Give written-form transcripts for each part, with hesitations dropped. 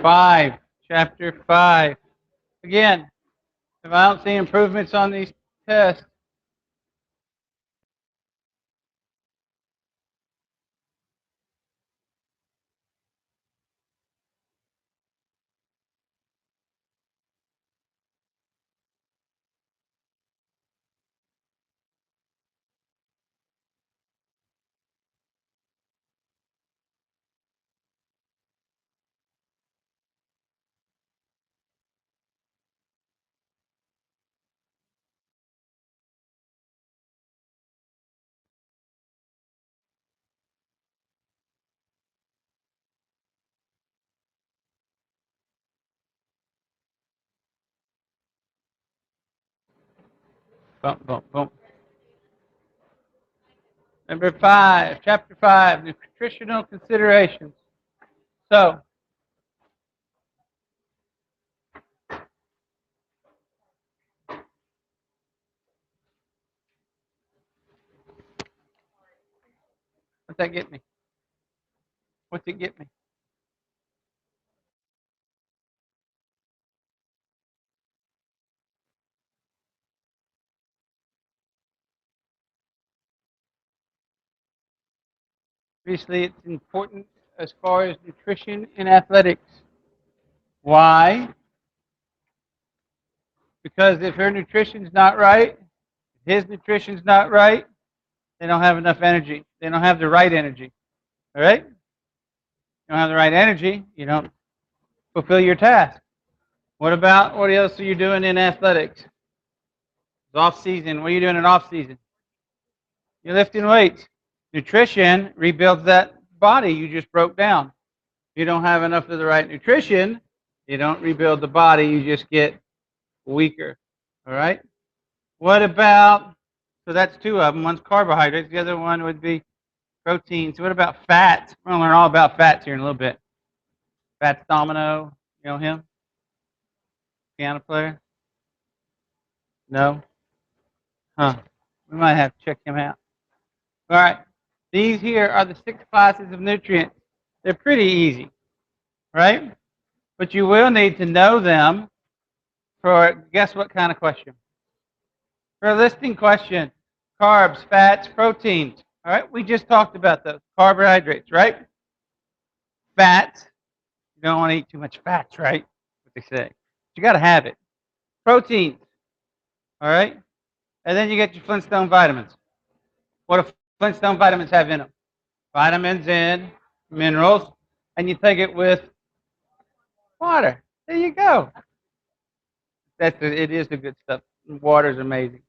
5, Chapter 5. Again, if I don't see improvements on these tests, boom, boom, boom. Number 5, Chapter 5, nutritional considerations. So, what's that get me? What's it get me? Obviously, it's important as far as nutrition in athletics. Why? Because if her nutrition's not right, his nutrition's not right, they don't have enough energy. They don't have the right energy. All right? You don't have the right energy, you don't fulfill your task. What else are you doing in athletics? It's off season. What are you doing in off season? You're lifting weights. Nutrition rebuilds that body you just broke down. You don't have enough of the right nutrition, you don't rebuild the body, you just get weaker. All right? What about, so that's two of them. One's carbohydrates, the other one would be proteins. What about fats? We're going to learn all about fats here in a little bit. Fats Domino, you know him? Piano player? No? Huh. We might have to check him out. All right. These here are the 6 classes of nutrients. They're pretty easy, right? But you will need to know them for, guess what kind of question? For a listing question. Carbs, fats, proteins. All right, we just talked about those. Carbohydrates, right? Fats. You don't want to eat too much fats, right? What they say. But you got to have it. Proteins. All right? And then you get your Flintstone vitamins. What do Flintstone vitamins have in them? Vitamins and minerals. And you take it with water. There you go. It is the good stuff. Water is amazing.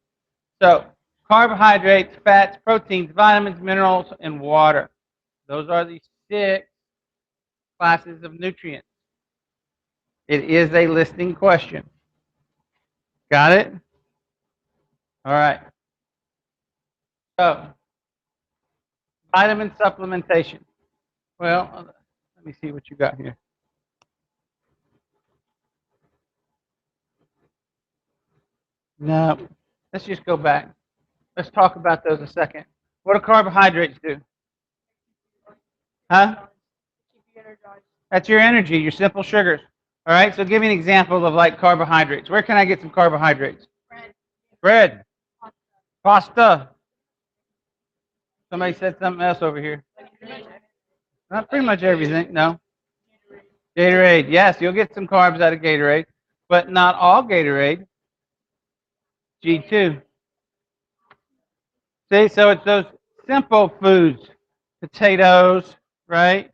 So, carbohydrates, fats, proteins, vitamins, minerals, and water. Those are the 6 classes of nutrients. It is a listing question. Got it? All right. So, vitamin supplementation. Well, let me see what you got here. No, let's just go back. Let's talk about those a second. What do carbohydrates do? Huh? That's your energy, your simple sugars. All right, so give me an example of like carbohydrates. Where can I get some carbohydrates? Bread. Pasta. Somebody said something else over here. Not pretty much everything, no. Gatorade. Yes, you'll get some carbs out of Gatorade, but not all Gatorade. G2. See, so it's those simple foods, potatoes, right?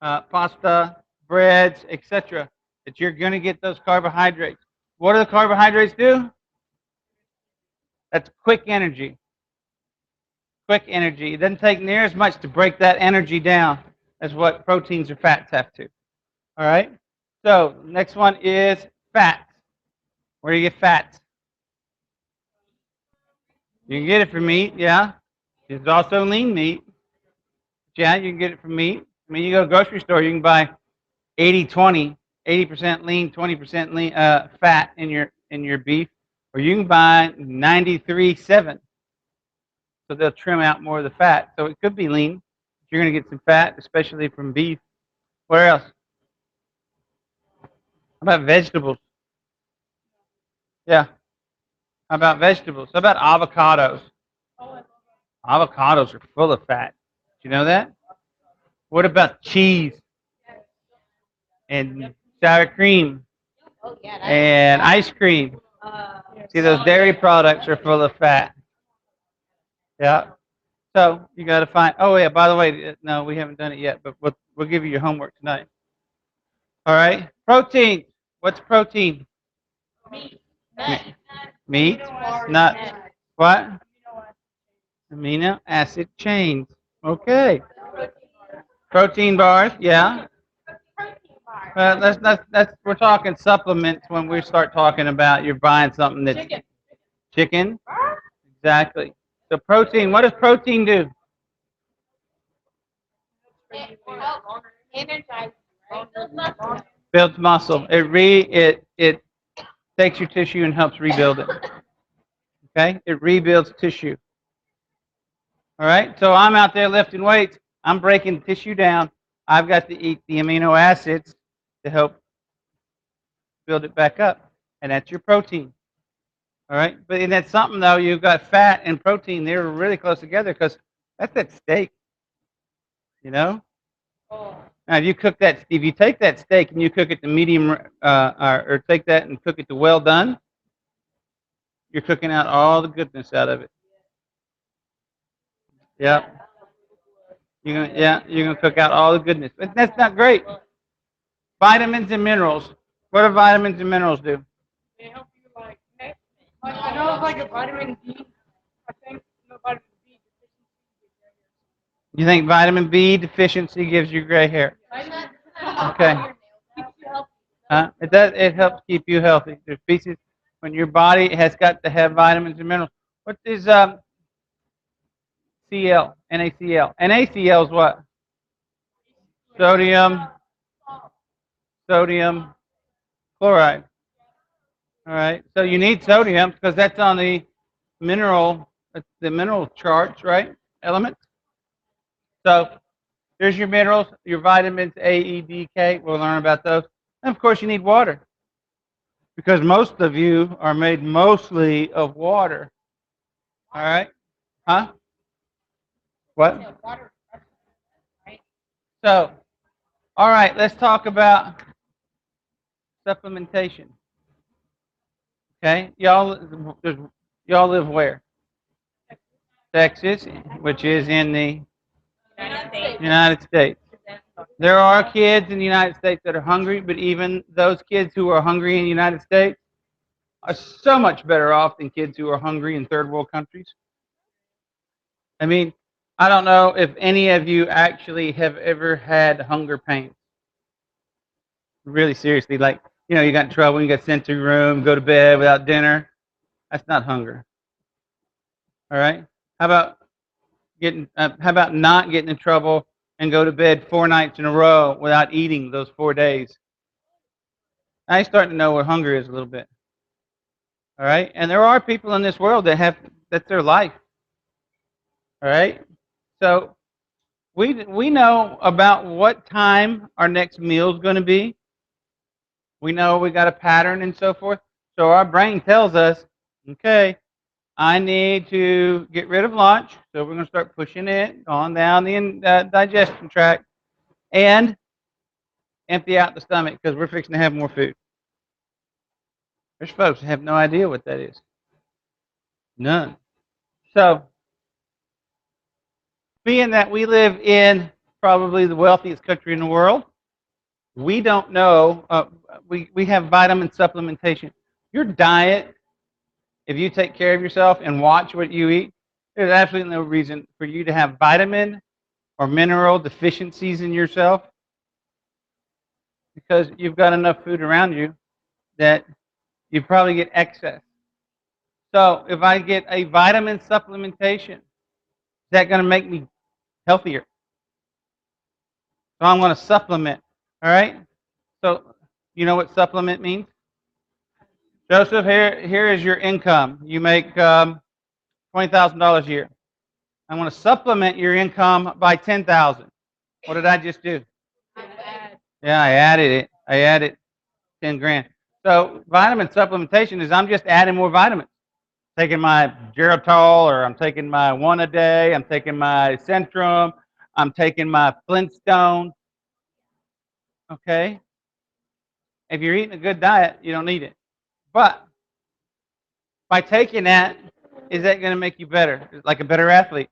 Pasta, breads, etc. That you're going to get those carbohydrates. What do the carbohydrates do? That's quick energy. Quick energy. It doesn't take near as much to break that energy down as what proteins or fats have to. All right? So, next one is fats. Where do you get fats? You can get it from meat, yeah. There's also lean meat. Yeah, you can get it from meat. I mean, you go to the grocery store, you can buy 80-20, 80% lean, 20% lean fat in your beef, or you can buy 93-7. So they'll trim out more of the fat. So it could be lean. You're going to get some fat, especially from beef. Where else? about vegetables? Yeah. How about vegetables? How about avocados? Avocados are full of fat. Do you know that? What about cheese and sour cream and ice cream? See, those dairy products are full of fat. Yeah. So you got to find. Oh yeah. By the way, no, we haven't done it yet, but we'll give you your homework tonight. All right. Protein. What's protein? Meat. Meat. Nuts. What? Amino acid chains. Okay. Protein bars. Yeah. That's we're talking supplements when we start talking about you're buying something that's chicken. Exactly. So protein. What does protein do? Builds muscle. It takes your tissue and helps rebuild it. Okay? It rebuilds tissue. All right? So I'm out there lifting weights. I'm breaking tissue down. I've got to eat the amino acids to help build it back up. And that's your protein. All right? But and that's something though, you've got fat and protein, they're really close together because that's that steak. You know? Now, if you take that steak and you cook it to medium, or take that and cook it to well done, you're cooking out all the goodness out of it. Yeah, you're gonna cook out all the goodness, but that's not great. Vitamins and minerals. What do vitamins and minerals do? They help you I know it's like a vitamin D. I think vitamin B deficiency. You think vitamin B deficiency gives you gray hair? Okay. It does. It helps keep you healthy. There's pieces when your body has got to have vitamins and minerals. What is Cl? NaCl. NaCl is what? Sodium chloride. All right. So you need sodium because that's on the mineral charts, right? Elements. So there's your minerals, your vitamins A, E, D, K. We'll learn about those. And of course, you need water because most of you are made mostly of water. All right? Huh? What? So, all right, let's talk about supplementation. Okay? Y'all live where? Texas, which is in the United States. There are kids in the United States that are hungry, but even those kids who are hungry in the United States are so much better off than kids who are hungry in third world countries. I mean, I don't know if any of you actually have ever had hunger pains. Really seriously, like, you got in trouble, you got sent to your room, go to bed without dinner. That's not hunger. All right? How about not getting in trouble and go to bed 4 nights in a row without eating those 4 days? Now you're starting to know what hunger is a little bit. All right? And there are people in this world that's their life. All right? So we know about what time our next meal is going to be. We know we got a pattern and so forth. So our brain tells us, okay, I need to get rid of lunch. So we're going to start pushing it on down the digestion tract and empty out the stomach because we're fixing to have more food. There's folks that have no idea what that is. None. So, being that we live in probably the wealthiest country in the world, we don't know. We have vitamin supplementation. Your diet, if you take care of yourself and watch what you eat, there's absolutely no reason for you to have vitamin or mineral deficiencies in yourself because you've got enough food around you that you probably get excess. So if I get a vitamin supplementation, is that going to make me healthier? So I'm going to supplement. All right? So you know what supplement means? Joseph, here is your income. You make $20,000 a year. I'm going to supplement your income by $10,000. What did I just do? Yeah, I added it. I added 10 grand. So vitamin supplementation is I'm just adding more vitamins. Taking my Geritol, or I'm taking my one a day. I'm taking my Centrum. I'm taking my Flintstone. Okay. If you're eating a good diet, you don't need it. But by taking that, is that going to make you better, like a better athlete?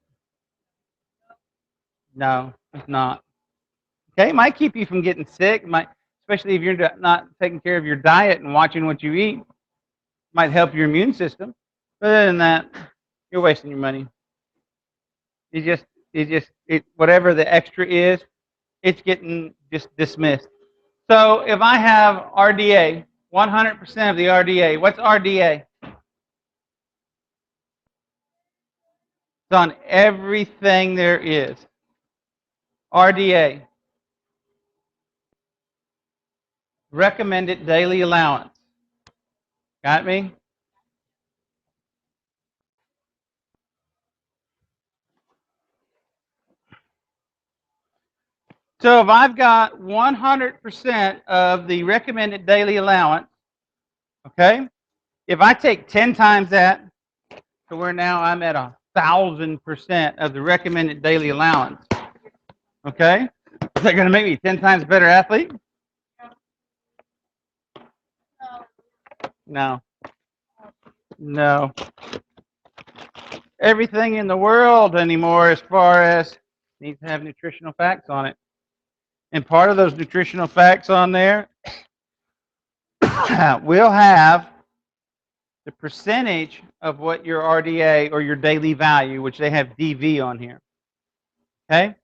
No, it's not. Okay, it might keep you from getting sick. Might, especially if you're not taking care of your diet and watching what you eat. Might help your immune system. But other than that, you're wasting your money. Whatever the extra is, it's getting just dismissed. So if I have RDA, 100% of the RDA, what's RDA? It's on everything there is. RDA, recommended daily allowance. Got me? So if I've got 100% of the recommended daily allowance, okay, if I take 10 times that, to where now I'm at 1,000% of the recommended daily allowance, okay, is that going to make me 10 times better athlete? No. No. Everything in the world anymore, as far as needs to have nutritional facts on it. And part of those nutritional facts on there will have the percentage of what your RDA or your daily value, which they have DV on here. Okay?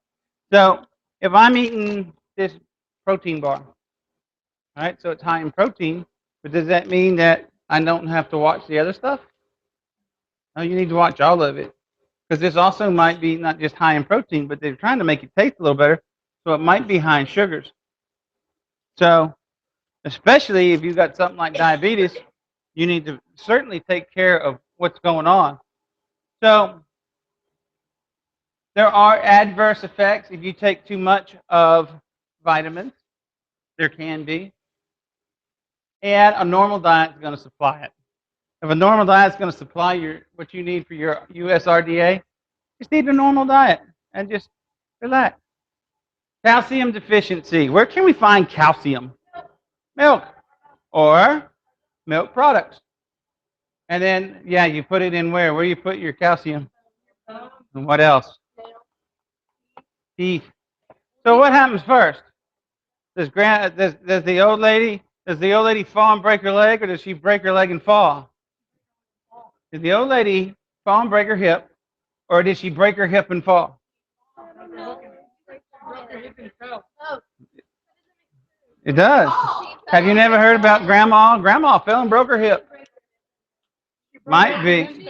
So if I'm eating this protein bar, all right, so it's high in protein, but does that mean that I don't have to watch the other stuff? No, you need to watch all of it. Because this also might be not just high in protein, but they're trying to make it taste a little better, so it might be high in sugars. So, especially if you've got something like diabetes, you need to certainly take care of what's going on. So, there are adverse effects if you take too much of vitamins. There can be. And a normal diet is going to supply it. If a normal diet is going to supply what you need for your USRDA, just eat a normal diet and just relax. Calcium deficiency. Where can we find calcium? Milk or milk products. And then, yeah, you put it in where? Where you put your calcium? And what else? Teeth. So what happens first? Does the old lady fall and break her leg, or does she break her leg and fall? Did the old lady fall and break her hip, or did she break her hip and fall? It does. Have you never heard about grandma? Grandma fell and broke her hip. Might be.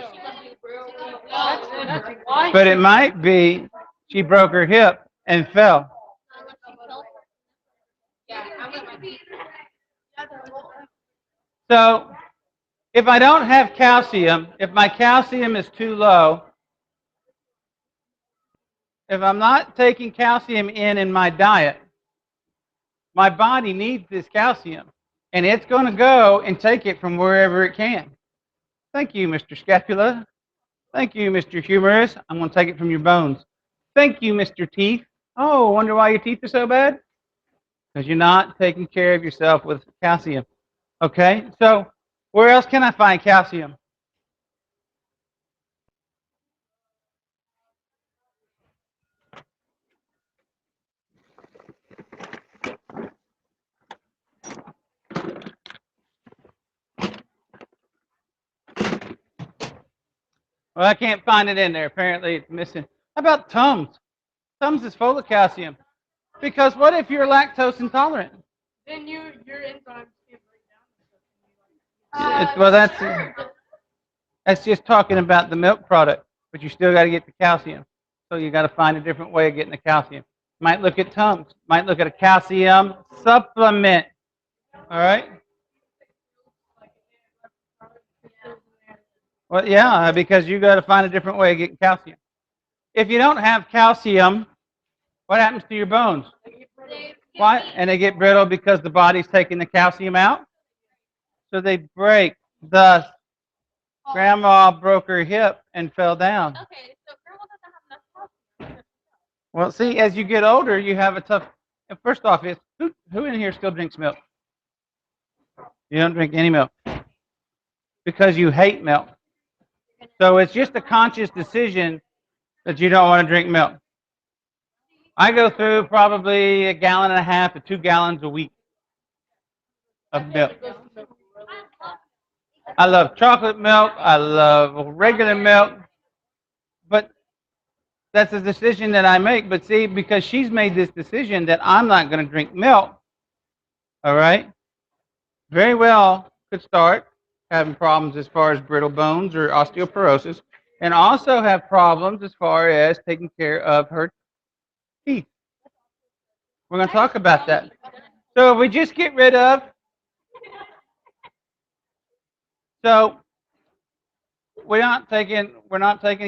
But it might be she broke her hip and fell. So if I don't have calcium, if my calcium is too low, if I'm not taking calcium in my diet, my body needs this calcium. And it's going to go and take it from wherever it can. Thank you, Mr. Scapula. Thank you, Mr. Humerus. I'm going to take it from your bones. Thank you, Mr. Teeth. Oh, wonder why your teeth are so bad? Because you're not taking care of yourself with calcium. Okay, so where else can I find calcium? Well, I can't find it in there. Apparently, it's missing. How about Tums? Tums is full of calcium. Because what if you're lactose intolerant? Then your enzymes can't break down. Well, that's just talking about the milk product, but you still got to get the calcium. So you got to find a different way of getting the calcium. Might look at Tums. Might look at a calcium supplement. All right. Well, yeah, because you got to find a different way of getting calcium. If you don't have calcium, what happens to your bones? Why? And they get brittle because the body's taking the calcium out. So they break. Thus, Grandma broke her hip and fell down. Okay, so grandma doesn't have enough calcium. Well, see, as you get older, you have a tough. First off, is who in here still drinks milk? You don't drink any milk because you hate milk. So it's just a conscious decision that you don't want to drink milk. I go through probably 1.5 to 2 gallons a week of milk. I love chocolate milk. I love regular milk. But that's a decision that I make. But see, because she's made this decision that I'm not going to drink milk, all right, very well could start having problems as far as brittle bones or osteoporosis, and also have problems as far as taking care of her teeth. We're going to talk about that. So if we just get rid of, so we're not taking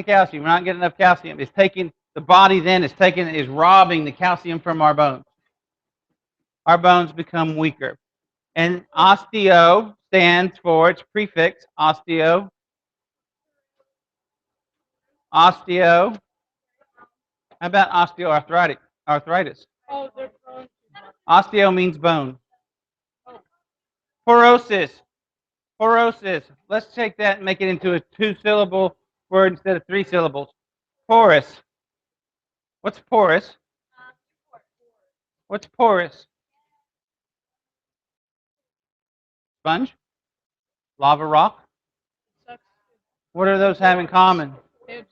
calcium. We're not getting enough calcium. It's taking the body then is robbing the calcium from our bones. Our bones become weaker. And osteo stands for its prefix, osteo. Osteo. How about arthritis? Oh, they're prone to. Osteo means bone. Porosis. Porosis. Let's take that and make it into a 2-syllable word instead of 3 syllables. Porous. What's porous? What's porous? Sponge? Lava rock? Sucks. What do those have in common? They absorb.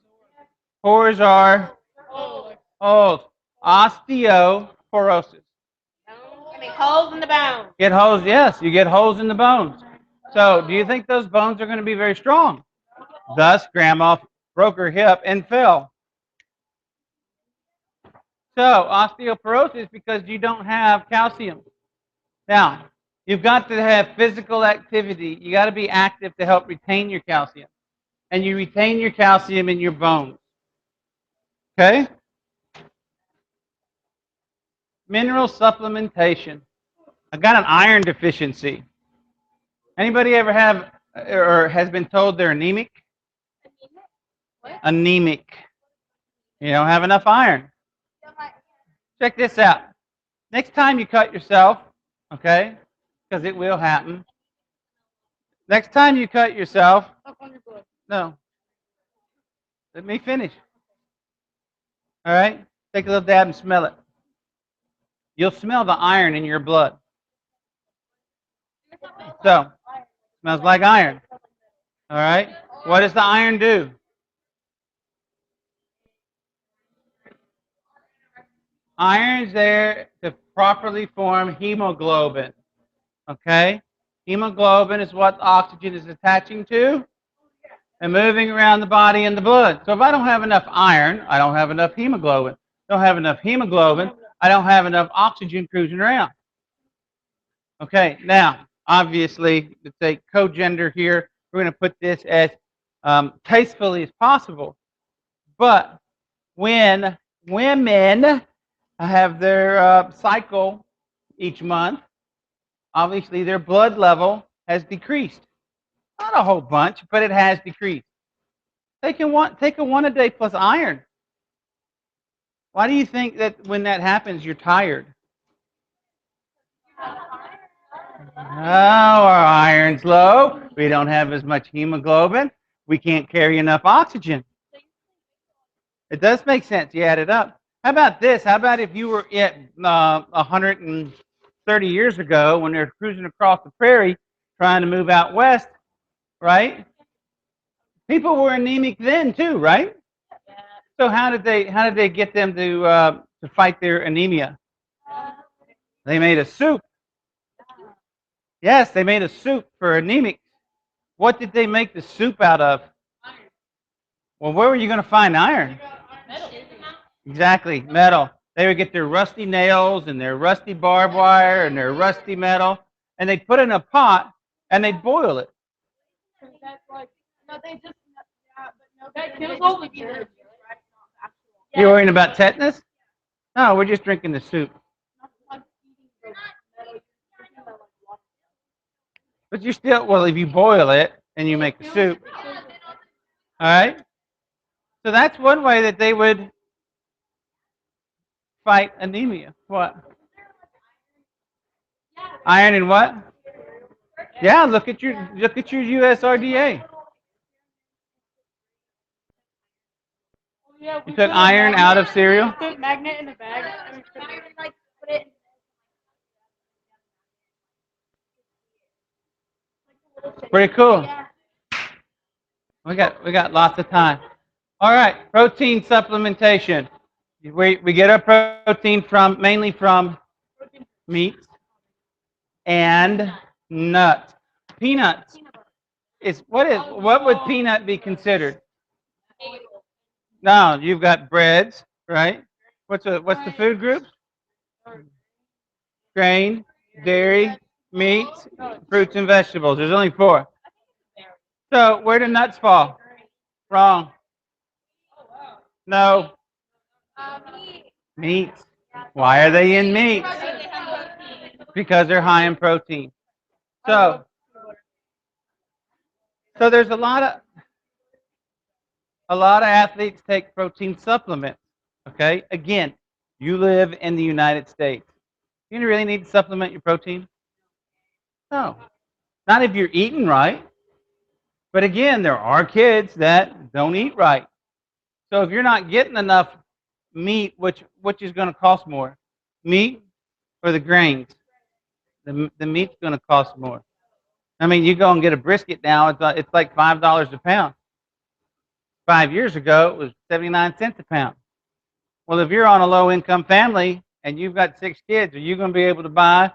Pores are Oh, like holes. Osteoporosis. I make holes in the bone. Get holes, yes, you get holes in the bones. So, do you think those bones are going to be very strong? Thus, Grandma broke her hip and fell. So, osteoporosis because you don't have calcium. Now, you've got to have physical activity. You got to be active to help retain your calcium. And you retain your calcium in your bones. Okay? Mineral supplementation. I've got an iron deficiency. Anybody ever have or has been told they're anemic? What? Anemic. You don't have enough iron. Check this out. Next time you cut yourself, okay, because it will happen. Next time you cut yourself, up on your blood. no, let me finish. All right? Take a little dab and smell it. You'll smell the iron in your blood. So, smells like iron. All right? What does the iron do? Iron's there to properly form hemoglobin. Okay? Hemoglobin is what oxygen is attaching to and moving around the body in the blood. So if I don't have enough iron, I don't have enough hemoglobin. Don't have enough hemoglobin, I don't have enough oxygen cruising around. Okay, now, obviously, to take cogender here, we're going to put this as tastefully as possible. But when women have their cycle each month, obviously their blood level has decreased. Not a whole bunch, but it has decreased. Take a 1 a day plus iron. Why do you think that when that happens, you're tired? Oh, our iron's low. We don't have as much hemoglobin. We can't carry enough oxygen. It does make sense. You add it up. How about this? How about if you were at 130 years ago when they were cruising across the prairie trying to move out west, right? People were anemic then too, right? So how did they get them to fight their anemia? They made a soup. Yes, they made a soup for anemic. What did they make the soup out of? Well, where were you going to find iron? Exactly, metal. They would get their rusty nails and their rusty barbed wire and their rusty metal, and they'd put it in a pot and they'd boil it. That's like, no, they just, yeah, but no, that kills all the germs, right? You're worrying about tetanus? No, we're just drinking the soup. But you still, well, if you boil it and you make a soup, all right? So that's one way that they would fight anemia. What? Iron and what? Yeah, look at your USRDA. Yeah, You we took put a iron magnet- out of cereal? we put magnet in a bag and we put it Pretty cool. We got lots of time. All right, protein supplementation. We get our protein mainly from meats and nuts. Peanuts what would peanut be considered? No, you've got breads, right? What's the food group? Grain, dairy, meats, fruits and vegetables. There's only four. So where do nuts fall? Wrong. No. Meats. Why are they in meats? Because they're high in protein. So there's a lot of athletes take protein supplements. Okay? Again, you live in the United States. You really need to supplement your protein? No. Not if you're eating right. But again, there are kids that don't eat right. So if you're not getting enough meat, which is going to cost more? Meat or the grains? The meat's going to cost more. I mean, you go and get a brisket now, it's like $5 a pound. 5 years ago, it was 79 cents a pound. Well, if you're on a low-income family and you've got 6 kids, are you going to be able to buy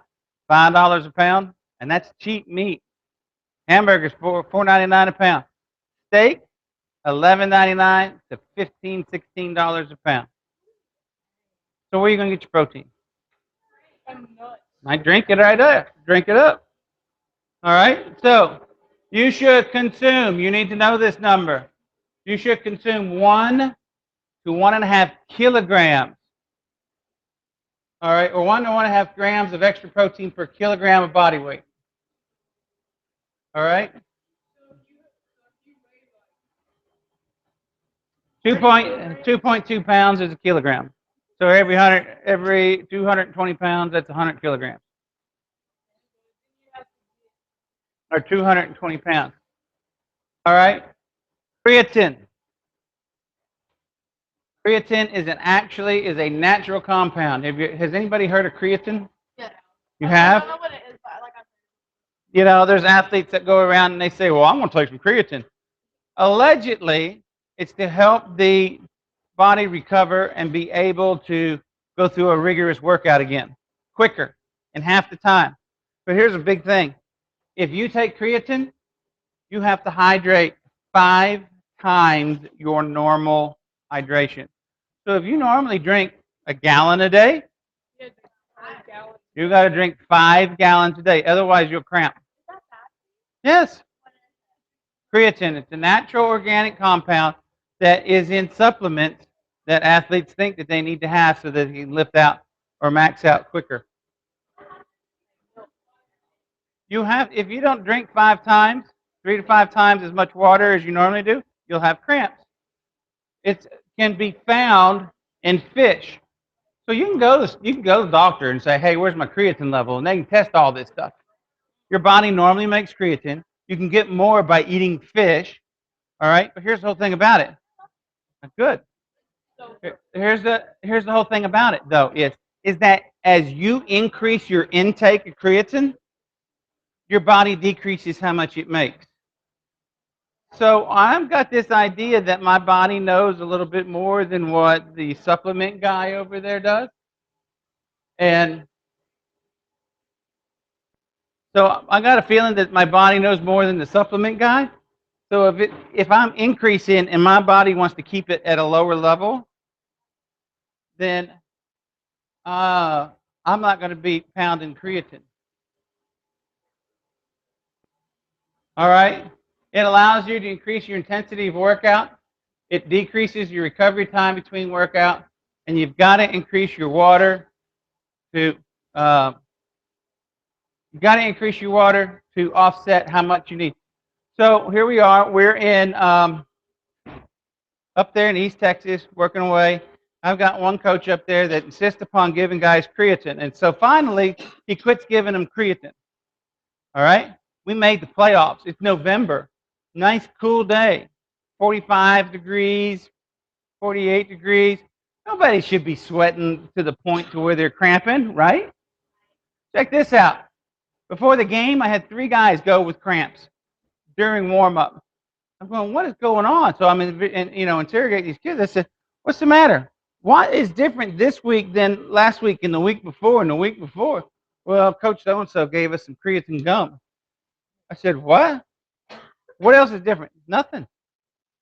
$5 a pound? And that's cheap meat. Hamburgers $4.99 a pound. Steak $11.99 to $15, $16 a pound. So where are you going to get your protein? I drink it right there. Drink it up. All right. So you should consume. You need to know this number. You should consume 1 to 1.5 kilograms. All right, or 1 to 1.5 grams of extra protein per kilogram of body weight. All right. 2.2 pounds is a kilogram. So every 220 pounds, that's 100 kilograms. Or 220 pounds. All right. Creatine. Creatine is a natural compound. Has anybody heard of creatine? Yeah. You have? I don't know what it is, but I like There's athletes that go around and they say, well, I'm going to take some creatine. Allegedly, it's to help the body recover and be able to go through a rigorous workout again, quicker, in half the time. But here's a big thing. If you take creatine, you have to hydrate 5 times your normal hydration. So if you normally drink a gallon a day, you got to drink 5 gallons a day. Otherwise, you'll cramp. Yes. Creatine. It's a natural organic compound that is in supplements that athletes think that they need to have so that they can lift out or max out quicker. If you don't drink 5 times, 3 to 5 times as much water as you normally do, you'll have cramps. It can be found in fish. So you can go to the doctor and say, hey, where's my creatine level? And they can test all this stuff. Your body normally makes creatine. You can get more by eating fish. All right, but here's the whole thing about it. Good. Here's the whole thing about it, though, is that as you increase your intake of creatine, your body decreases how much it makes. So I've got this idea that my body knows a little bit more than what the supplement guy over there does. And so I got a feeling that my body knows more than the supplement guy. So if I'm increasing and my body wants to keep it at a lower level, then I'm not going to be pounding creatine. All right? It allows you to increase your intensity of workout. It decreases your recovery time between workout. And you've got to increase your water to You got to increase your water to offset how much you need. So here we are. We're in up there in East Texas, working away. I've got one coach up there that insists upon giving guys creatine, and so finally he quits giving them creatine. All right, we made the playoffs. It's November, nice cool day, 45 degrees, 48 degrees. Nobody should be sweating to the point to where they're cramping, right? Check this out. Before the game, I had 3 guys go with cramps during warm-up. I'm going, what is going on? So I'm interrogate these kids. I said, what's the matter? What is different this week than last week and the week before and the week before? Well, Coach so-and-so gave us some creatine gum. I said, what? What else is different? Nothing.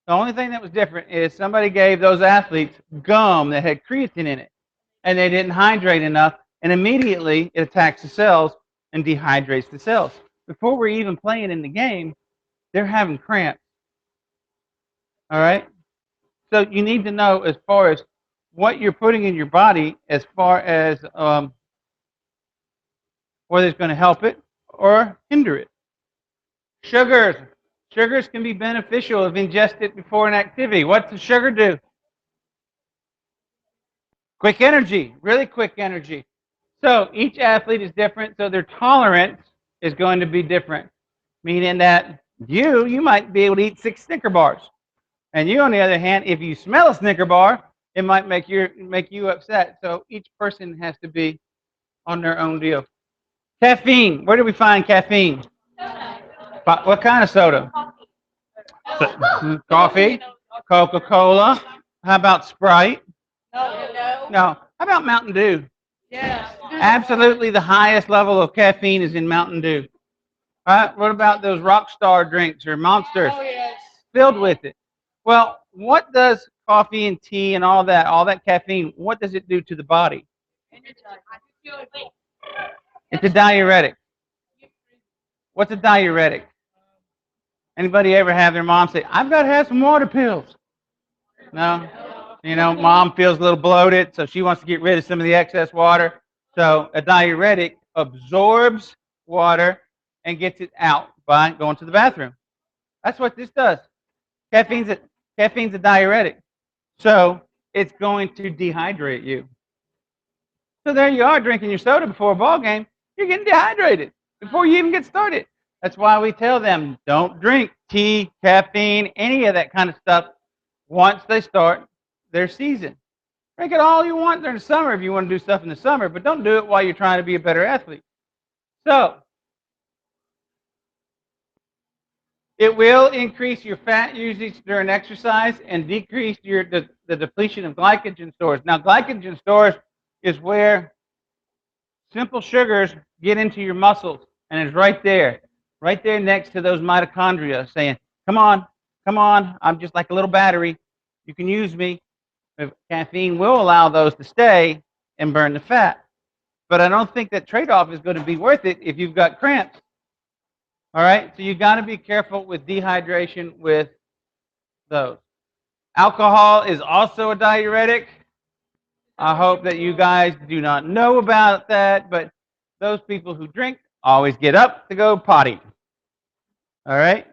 The only thing that was different is somebody gave those athletes gum that had creatine in it, and they didn't hydrate enough, and immediately it attacks the cells and dehydrates the cells. Before we're even playing in the game, they're having cramps. All right? So you need to know as far as what you're putting in your body as far as whether it's going to help it or hinder it. Sugars. Sugars can be beneficial if ingested before an activity. What's the sugar do? Quick energy, really quick energy. So each athlete is different, so their tolerance is going to be different. Meaning that you might be able to eat 6 Snicker bars. And you, on the other hand, if you smell a Snicker bar, it might make you upset. So each person has to be on their own deal. Caffeine. Where do we find caffeine? What kind of soda? Coffee? Coca-Cola? How about Sprite? No. No. How about Mountain Dew? Yes. Absolutely the highest level of caffeine is in Mountain Dew. All right? What about those Rockstar drinks or Monsters? Oh, yes. Filled with it. Well, what does coffee and tea and all that caffeine, what does it do to the body? It's a diuretic. What's a diuretic? Anybody ever have their mom say, I've got to have some water pills? No? You know, mom feels a little bloated, so she wants to get rid of some of the excess water. So a diuretic absorbs water and gets it out by going to the bathroom. That's what this does. Caffeine's a diuretic. So it's going to dehydrate you. So there you are drinking your soda before a ball game. You're getting dehydrated before you even get started. That's why we tell them don't drink tea, caffeine, any of that kind of stuff once they start their season. Drink it all you want during the summer if you want to do stuff in the summer, but don't do it while you're trying to be a better athlete. So it will increase your fat usage during exercise and decrease the depletion of glycogen stores. Now, glycogen stores is where simple sugars get into your muscles, and it's right there next to those mitochondria saying, come on, I'm just like a little battery. You can use me. Caffeine will allow those to stay and burn the fat. But I don't think that trade-off is going to be worth it if you've got cramps. All right, so you got to be careful with dehydration with those. Alcohol is also a diuretic. I hope that you guys do not know about that, but those people who drink always get up to go potty. All right?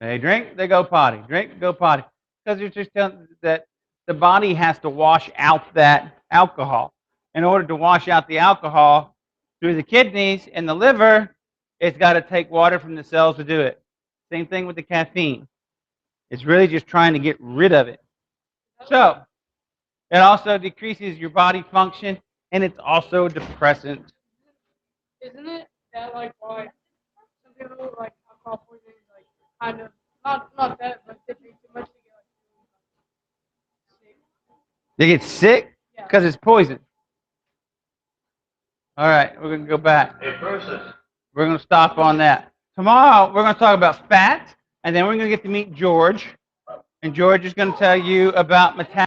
They drink, they go potty. Drink, go potty. Because it's just that the body has to wash out that alcohol. In order to wash out the alcohol through the kidneys and the liver, it's got to take water from the cells to do it. Same thing with the caffeine. It's really just trying to get rid of it. So, it also decreases your body function, and it's also a depressant. Isn't it that like why some people like alcohol poisoning like kind of not that but they drink too much to get like sick? They get sick Yeah. because it's poison. All right, we're going to go back. We're going to stop on that. Tomorrow, we're going to talk about fat, and then we're going to get to meet George. And George is going to tell you about metabolism.